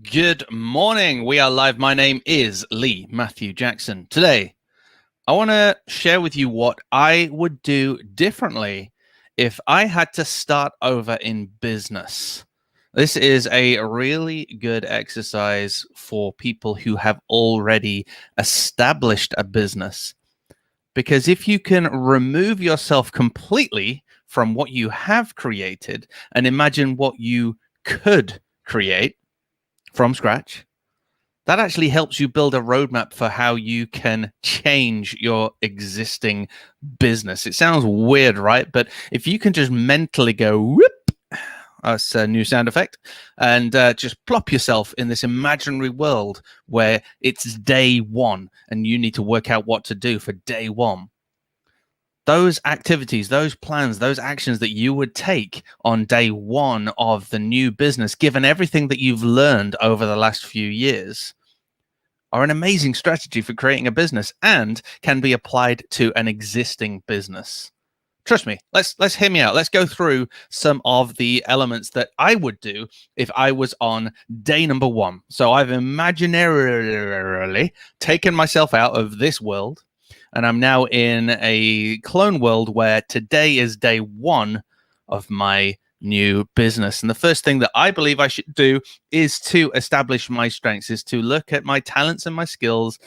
Good morning. We are live. My name is Lee Matthew Jackson. Today, I want to share with you what I would do differently if I had to start over in business. This is a really good exercise for people who have already established a business. Because if you can remove yourself completely from what you have created and imagine what you could create from scratch, that actually helps you build a roadmap for how you can change your existing business. It sounds weird, right? But if you can just mentally go, whoop, that's a new sound effect, and just plop yourself in this imaginary world where it's day one and you need to work out what to do for day one. Those activities, those plans, those actions that you would take on day one of the new business, given everything that you've learned over the last few years, are an amazing strategy for creating a business and can be applied to an existing business. Trust me, let's hear me out. Let's go through some of the elements that I would do if I was on day number one. So I've imaginarily taken myself out of this world, and I'm now in a clone world where today is day one of my new business. And the first thing that I believe I should do is to establish my strengths, is to look at my talents and my skills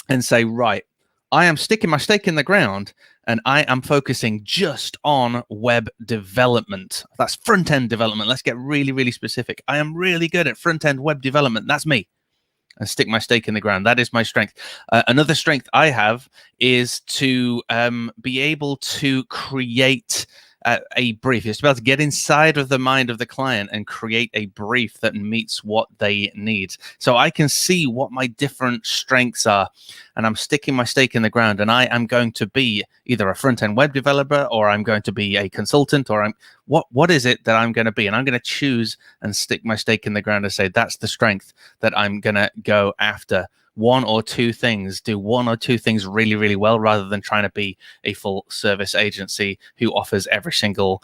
and say, right, I am sticking my stake in the ground and I am focusing just on web development. That's front-end development. Let's get really, really specific. I am really good at front-end web development. That's me. And stick my stake in the ground. That is my strength. Another strength I have is to be able to create a brief. It's about to get inside of the mind of the client and create a brief that meets what they need. So I can see what my different strengths are, and I'm sticking my stake in the ground, and I am going to be either a front-end web developer, or I'm going to be a consultant, or what is it that I'm going to be? And I'm going to choose and stick my stake in the ground and say, that's the strength that I'm going to go after. One or two things, do one or two things really, really well, rather than trying to be a full service agency who offers every single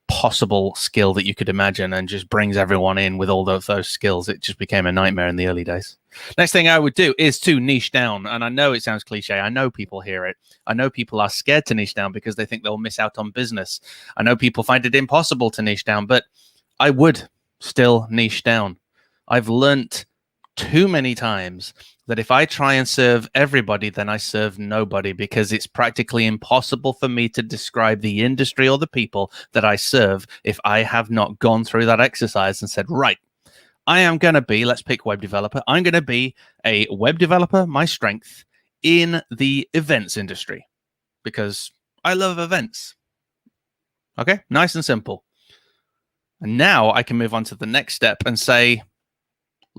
possible skill that you could imagine and just brings everyone in with all of those skills. It just became a nightmare in the early days. Next thing I would do is to niche down. And I know it sounds cliche. I know people hear it. I know people are scared to niche down because they think they'll miss out on business. I know people find it impossible to niche down, but I would still niche down. I've learnt too many times that if I try and serve everybody, then I serve nobody, because it's practically impossible for me to describe the industry or the people that I serve if I have not gone through that exercise and said, right, I am going to be, let's pick web developer. I'm going to be a web developer, my strength, in the events industry, because I love events. Okay, nice and simple. And now I can move on to the next step and say,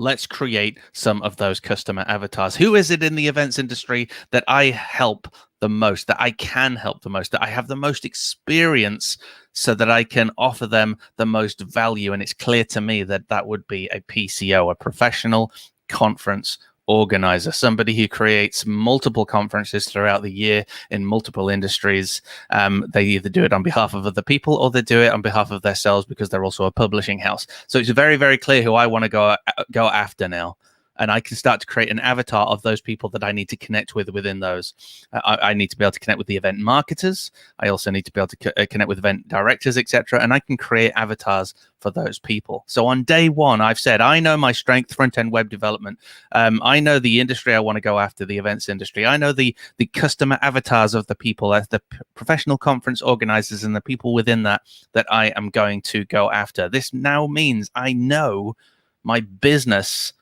let's create some of those customer avatars. Who is it in the events industry that I help the most, that I can help the most, that I have the most experience, so that I can offer them the most value? And it's clear to me that that would be a PCO, a professional conference organizer, somebody who creates multiple conferences throughout the year in multiple industries. They either do it on behalf of other people or they do it on behalf of themselves, because they're also a publishing house. So it's very, very clear who I want to go after now. And I can start to create an avatar of those people that I need to connect with within those. I need to be able to connect with the event marketers. I also need to be able to connect with event directors, etc. And I can create avatars for those people. So on day one, I've said, I know my strength, front-end web development. I know the industry I want to go after, the events industry. I know the customer avatars of the people, the professional conference organizers and the people within that I am going to go after. This now means I know my business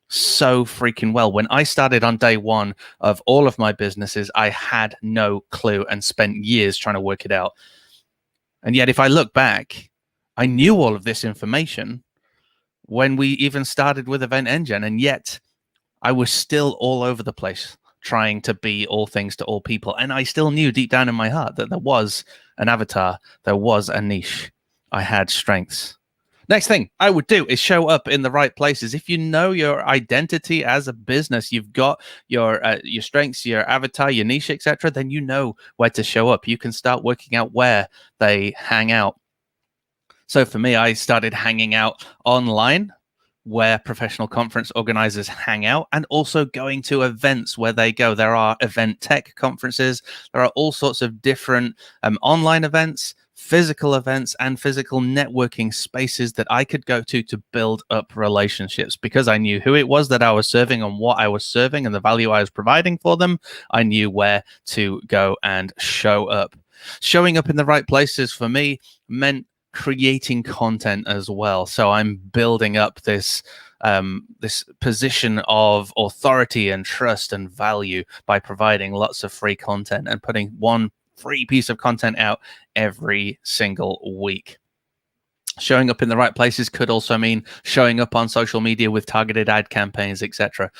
so freaking well. When I started on day one of all of my businesses, I had no clue and spent years trying to work it out. And yet, if I look back, I knew all of this information when we even started with Event Engine, and yet I was still all over the place trying to be all things to all people. And I still knew deep down in my heart that there was an avatar, there was a niche. I had strengths. Next thing I would do is show up in the right places. If you know your identity as a business, you've got your strengths, your avatar, your niche, etc., then you know where to show up. You can start working out where they hang out. So for me, I started hanging out online where professional conference organizers hang out, and also going to events where they go. There are event tech conferences. There are all sorts of different online events, physical events, and physical networking spaces that I could go to build up relationships, because I knew who it was that I was serving and what I was serving and the value I was providing for them. I knew where to go and show up. Showing up in the right places for me meant creating content as well. So I'm building up this this position of authority and trust and value by providing lots of free content and putting one free piece of content out every single week. Showing up in the right places could also mean showing up on social media with targeted ad campaigns, etc.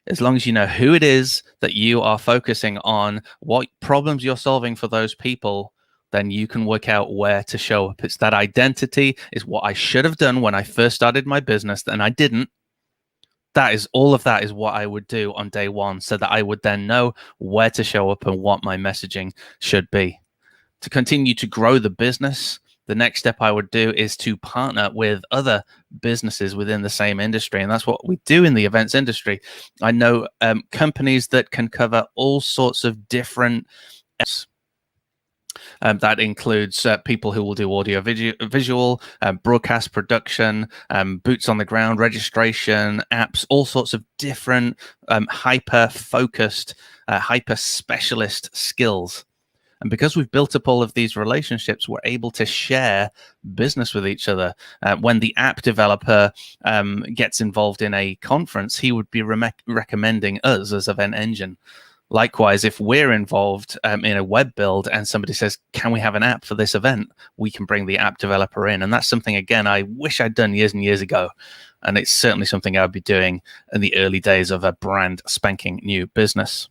As long as you know who it is that you are focusing on, what problems you're solving for those people, then you can work out where to show up. It's that identity is what I should have done when I first started my business, and I didn't. That is all of that is what I would do on day one, so that I would then know where to show up and what my messaging should be. To continue to grow the business, the next step I would do is to partner with other businesses within the same industry. And that's what we do in the events industry. I know companies that can cover all sorts of different that includes people who will do audio, visual, broadcast production, boots on the ground, registration, apps, all sorts of different hyper-focused, hyper-specialist skills. And because we've built up all of these relationships, we're able to share business with each other. When the app developer gets involved in a conference, he would be recommending us as Event Engine. Likewise, if we're involved in a web build and somebody says, can we have an app for this event? We can bring the app developer in. And that's something, again, I wish I'd done years and years ago. And it's certainly something I'd be doing in the early days of a brand spanking new business.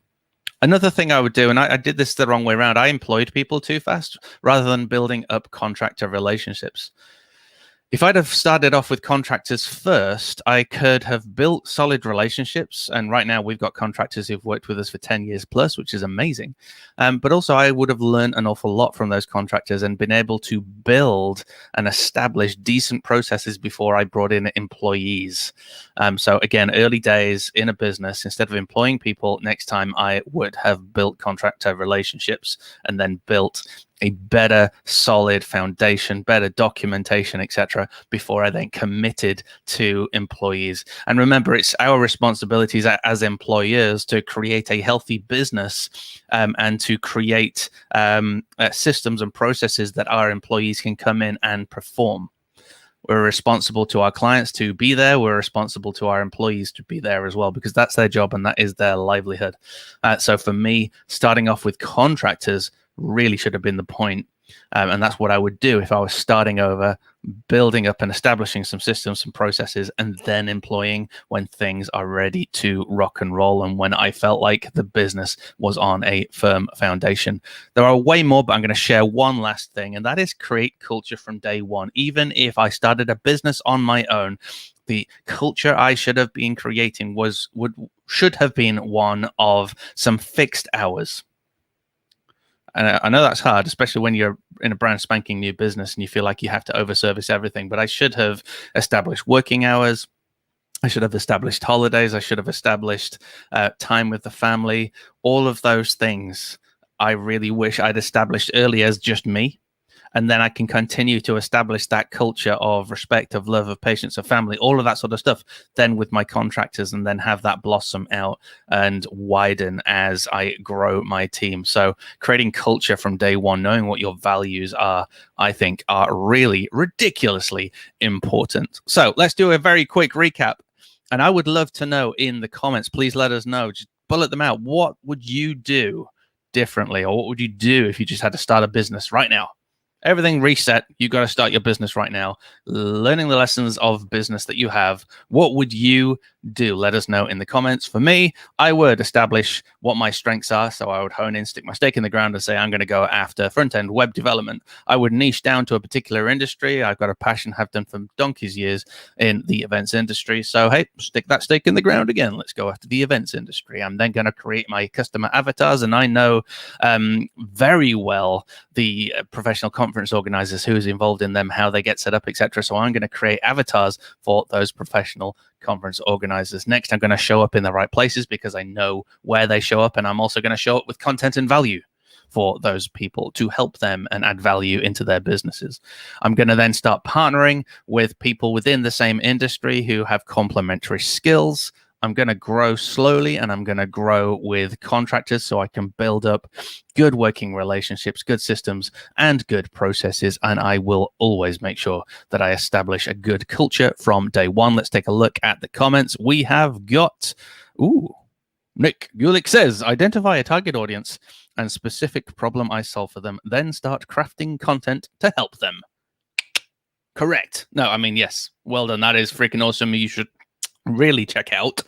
Another thing I would do, and I did this the wrong way around, I employed people too fast rather than building up contractor relationships. If I'd have started off with contractors first, I could have built solid relationships. And right now we've got contractors who've worked with us for 10 years plus, which is amazing. But also I would have learned an awful lot from those contractors and been able to build and establish decent processes before I brought in employees. So again, early days in a business, instead of employing people, next time I would have built contractor relationships and then built a better solid foundation, better documentation, etc., before I then committed to employees. And remember, it's our responsibilities as employers to create a healthy business and to create systems and processes that our employees can come in and perform. We're responsible to our clients to be there. We're responsible to our employees to be there as well, because that's their job and that is their livelihood. So for me, starting off with contractors really should have been the point. And that's what I would do if I was starting over, building up and establishing some systems, some processes, and then employing when things are ready to rock and roll and when I felt like the business was on a firm foundation. There are way more, but I'm going to share one last thing, and that is create culture from day one. Even if I started a business on my own, the culture I should have been creating should have been one of some fixed hours. And I know that's hard, especially when you're in a brand spanking new business and you feel like you have to overservice everything. But I should have established working hours. I should have established holidays. I should have established time with the family. All of those things I really wish I'd established early as just me. And then I can continue to establish that culture of respect, of love, of patience, of family, all of that sort of stuff, then with my contractors, and then have that blossom out and widen as I grow my team. So creating culture from day one, knowing what your values are, I think are really ridiculously important. So let's do a very quick recap. And I would love to know in the comments, please let us know, just bullet them out. What would you do differently? Or what would you do if you just had to start a business right now? Everything reset. You got to start your business right now. Learning the lessons of business that you have. What would you do? Let us know in the comments. For me, I would establish what my strengths are. So I would hone in, stick my stake in the ground and say, I'm going to go after front-end web development. I would niche down to a particular industry. I've got a passion, have done for donkey's years in the events industry. So, hey, stick that stake in the ground again. Let's go after the events industry. I'm then going to create my customer avatars. And I know very well the professional conference conference organizers, who's involved in them, how they get set up, etc. So I'm going to create avatars for those professional conference organizers. Next, I'm going to show up in the right places because I know where they show up, and I'm also going to show up with content and value for those people to help them and add value into their businesses. I'm going to then start partnering with people within the same industry who have complementary skills. I'm going to grow slowly, and I'm going to grow with contractors so I can build up good working relationships, good systems, and good processes. And I will always make sure that I establish a good culture from day one. Let's take a look at the comments. We have got, Nick Gulick says, identify a target audience and specific problem I solve for them, then start crafting content to help them. Correct. No, I mean, yes. Well done. That is freaking awesome. You should really check out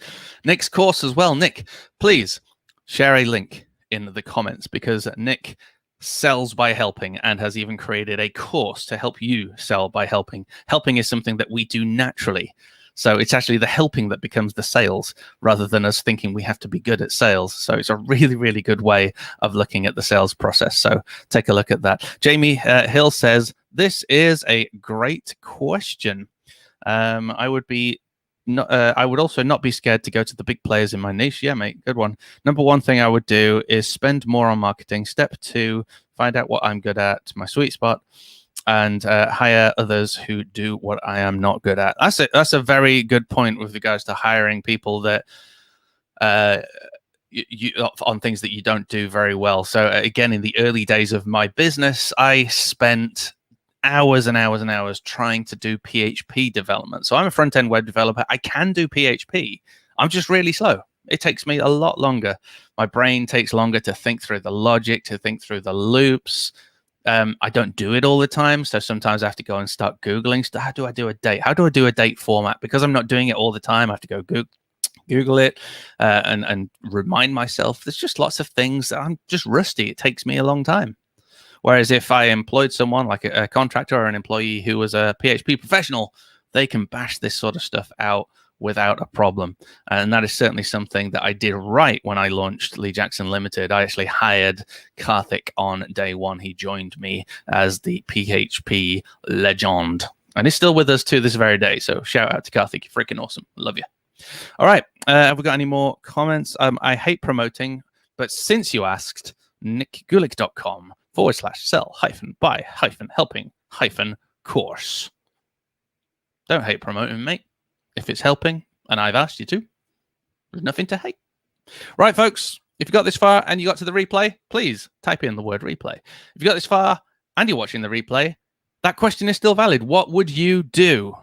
Nick's course as well. Nick, please share a link in the comments, because Nick sells by helping and has even created a course to help you sell by helping. Helping is something that we do naturally. So it's actually the helping that becomes the sales, rather than us thinking we have to be good at sales. So it's a really, really good way of looking at the sales process. So take a look at that. Jamie Hill says, this is a great question. I would also not be scared to go to the big players in my niche. Yeah, mate, good one. Number one thing I would do is spend more on marketing. Step two, find out what I'm good at, my sweet spot, and hire others who do what I am not good at. That's a very good point with regards to hiring people that you on things that you don't do very well. So again, in the early days of my business, I spent hours and hours and hours trying to do PHP development. So I'm a front-end web developer. I can do PHP. I'm just really slow. It takes me a lot longer. My brain takes longer to think through the logic, to think through the loops. I don't do it all the time. So sometimes I have to go and start Googling. How do I do a date? How do I do a date format? Because I'm not doing it all the time, I have to go Google it and remind myself. There's just lots of things that I'm just rusty. It takes me a long time. Whereas if I employed someone like a contractor or an employee who was a PHP professional, they can bash this sort of stuff out without a problem. And that is certainly something that I did right when I launched Lee Jackson Limited. I actually hired Karthik on day one. He joined me as the PHP legend. And he's still with us to this very day. So shout out to Karthik. You're freaking awesome. Love you. All right. Have we got any more comments? I hate promoting, but since you asked, nickgulick.com/sell-by-helping-course. Don't hate promoting, mate. If it's helping and I've asked you to, there's nothing to hate. Right, folks, if you got this far and you got to the replay, please type in the word replay. If you got this far and you're watching the replay, that question is still valid. What would you do?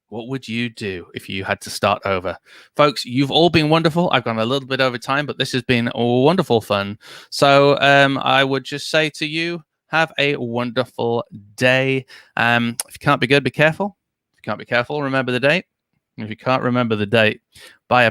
What would you do if you had to start over? Folks, you've all been wonderful. I've gone a little bit over time, but this has been wonderful fun. So I would just say to you, have a wonderful day. If you can't be good, be careful. If you can't be careful, remember the date. If you can't remember the date, buy a